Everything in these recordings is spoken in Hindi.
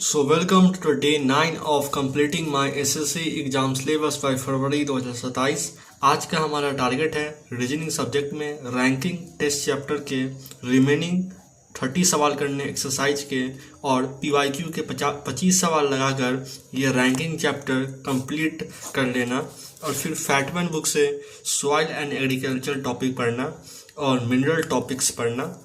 So welcome to day 9 of completing my SSC exam syllabus by February 2027। आज का हमारा टारगेट है रीजनिंग सब्जेक्ट में रैंकिंग टेस्ट चैप्टर के रिमेनिंग 30 सवाल करने एक्सरसाइज के और PYQ के 25 सवाल लगाकर ये रैंकिंग चैप्टर कंप्लीट कर लेना और फिर फैटमैन बुक से सॉइल एंड एग्रीकल्चर टॉपिक पढ़ना और मिनरल टॉपिक्स पढ़ना।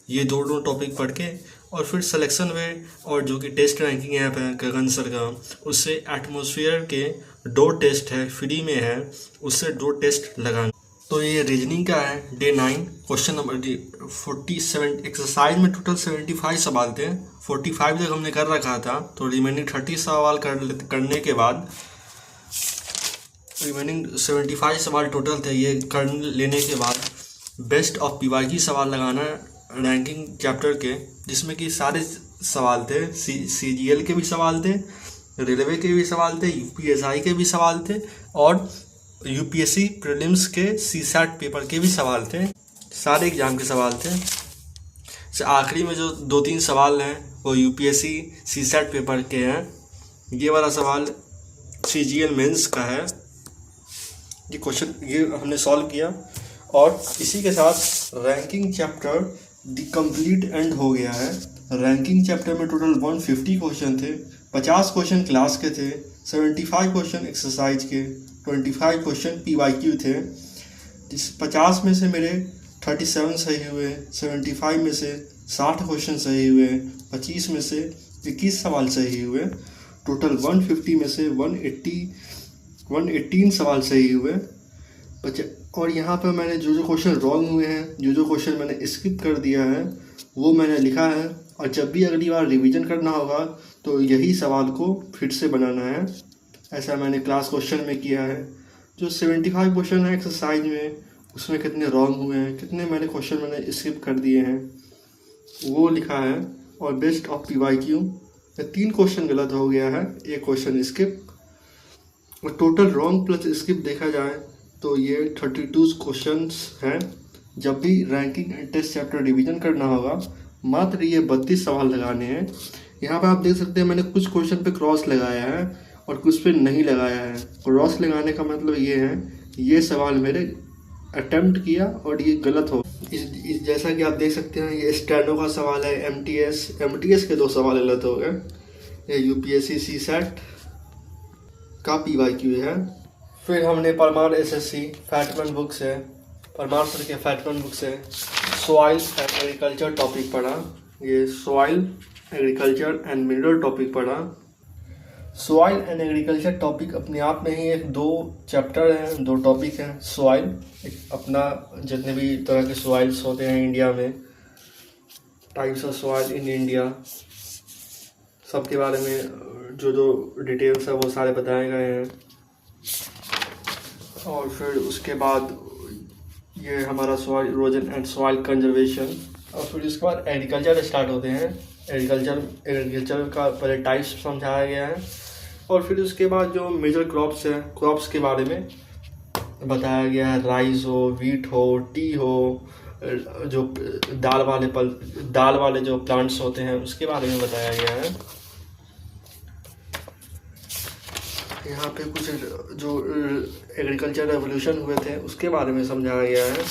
ये दोनों टॉपिक पढ़ के और फिर सिलेक्शन वे और जो कि टेस्ट रैंकिंग ऐप है गगन सर का, उससे एटमॉस्फेयर के 2 टेस्ट है फ्री में है, उससे 2 टेस्ट लगाना। तो ये रीजनिंग का है डे 9। क्वेश्चन नंबर 47 एक्सरसाइज में टोटल 75 सवाल थे। 45 तक हमने कर रखा था, तो रिमेनिंग 30 सवाल करने के बाद रिमेनिंग 75 सवाल टोटल थे। ये कर लेने के बाद बेस्ट ऑफ PYQ सवाल लगाना रैंकिंग चैप्टर के, जिसमें कि सारे सवाल थे। CGL के भी सवाल थे, रेलवे के भी सवाल थे, UPSI के भी सवाल थे और UPSC प्रीलिम्स के CSAT पेपर के भी सवाल थे। सारे एग्जाम के सवाल थे। आखिरी में जो 2-3 सवाल हैं वो UPSC CSAT पेपर के हैं। ये वाला सवाल CGL मेंस का है। ये क्वेश्चन ये हमने सॉल्व किया और इसी के साथ ranking chapter the complete and हो गया है। रैंकिंग चैप्टर में टोटल 150 क्वेश्चन थे। 50 क्वेश्चन क्लास के थे, 75 क्वेश्चन एक्सरसाइज के, 25 क्वेश्चन PYQ थे। जिस 50 में से मेरे 37 सही हुए, 75 में से 60 क्वेश्चन सही हुए, 25 में से 21 सवाल सही हुए। टोटल 150 में से 118 सवाल सही हुए। और यहाँ पर मैंने जो क्वेश्चन रॉन्ग हुए हैं, जो क्वेश्चन मैंने स्किप कर दिया है, वो मैंने लिखा है। और जब भी अगली बार रिवीजन करना होगा तो यही सवाल को फिर से बनाना है। ऐसा मैंने क्लास क्वेश्चन में किया है। जो 75 क्वेश्चन है एक्सरसाइज में, उसमें कितने रॉन्ग हुए हैं, कितने क्वेश्चन मैंने स्किप कर दिए हैं, वो लिखा है। और बेस्ट ऑफ PYQ में 3 क्वेश्चन गलत हो गया है, 1 क्वेश्चन स्किप। और टोटल रॉन्ग प्लस स्किप देखा जाए तो ये 32 क्वेश्चंस हैं। जब भी ranking and test chapter revision करना होगा मात्र ये 32 सवाल लगाने हैं। यहाँ पे आप देख सकते हैं मैंने कुछ क्वेश्चन पे क्रॉस लगाया है और कुछ पे नहीं लगाया है। क्रॉस लगाने का मतलब ये है ये सवाल मेरे अटेम्प्ट किया और ये गलत हो। इस जैसा कि आप देख सकते हैं ये स्टेनो का सवाल है, MTS के 2 सवाल गलत हो गए। ये UPSC CSAT का PYQ है। फिर हमने परमार SSC फैटमैन बुक से, परमार सर के फैटमैन बुक से सॉइल एंड एग्रीकल्चर टॉपिक पढ़ा। ये soil agriculture and mineral topic पढ़ा। सॉइल एंड एग्रीकल्चर टॉपिक अपने आप में ही 2 चैप्टर हैं, 2 टॉपिक हैं। सॉइल अपना जितने भी तरह के सॉइल्स होते हैं इंडिया में, types of soil in India, सबके बारे में जो डिटेल्स है वो सारे बताए गए हैं। और फिर उसके बाद ये हमारा soil erosion and soil conservation. और फिर उसके बाद एग्रीकल्चर स्टार्ट होते हैं। एग्रीकल्चर का पहले टाइप्स समझाया गया है और फिर उसके बाद जो मेजर क्रॉप्स हैं, क्रॉप्स के बारे में बताया गया है। राइस हो, वीट हो, टी हो, जो दाल वाले जो प्लांट्स होते हैं उसके बारे में बताया गया है। यहाँ पे कुछ जो एग्रीकल्चर रेवोल्यूशन हुए थे उसके बारे में समझाया गया है।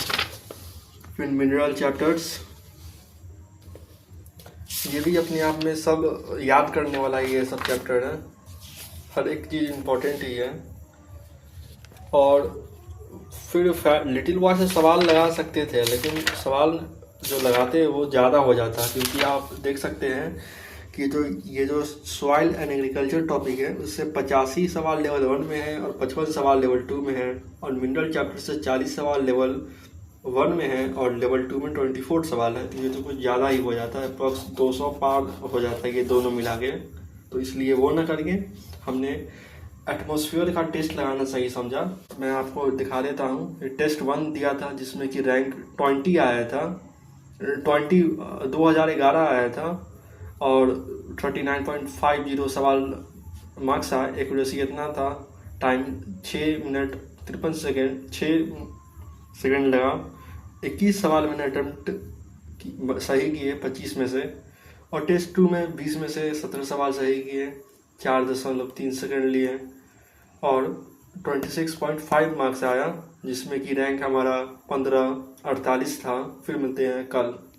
फिर मिनरल चैप्टर्स, ये भी अपने आप में सब याद करने वाला ये सब चैप्टर है। हर एक चीज़ इम्पोर्टेंट ही है। और फिर लिटिल बॉय से सवाल लगा सकते थे, लेकिन सवाल जो लगाते हैं वो ज़्यादा हो जाता है, क्योंकि आप देख सकते हैं कि ये जो सॉइल एंड एग्रीकल्चर टॉपिक है उससे 85 सवाल लेवल 1 में है और 55 सवाल लेवल 2 में है। और मिनरल चैप्टर से 40 सवाल लेवल 1 में है और लेवल 2 में 24 सवाल है। ये तो कुछ ज़्यादा ही हो जाता है, अप्रॉक्स 200 पार हो जाता है ये दोनों मिला के। तो इसलिए वो ना करके हमने एटमॉस्फेयर का टेस्ट लगाना सही समझा। मैं आपको दिखा देता हूँ। टेस्ट 1 दिया था जिसमें कि रैंक 20 आया था, 2011 आया था और 39.50 सवाल मार्क्स आया। एक्यूरेसी इतना था, टाइम 6 मिनट 53 सेकेंड 6 सेकेंड लगा। 21 सवाल मैंने अटेम्प्ट सही किए 25 में से और टेस्ट 2 में 20 में से 17 सवाल सही किए, 4.3 सेकंड लिए और 26.5 मार्क्स आया, जिसमें कि रैंक हमारा 1548 था। फिर मिलते हैं कल।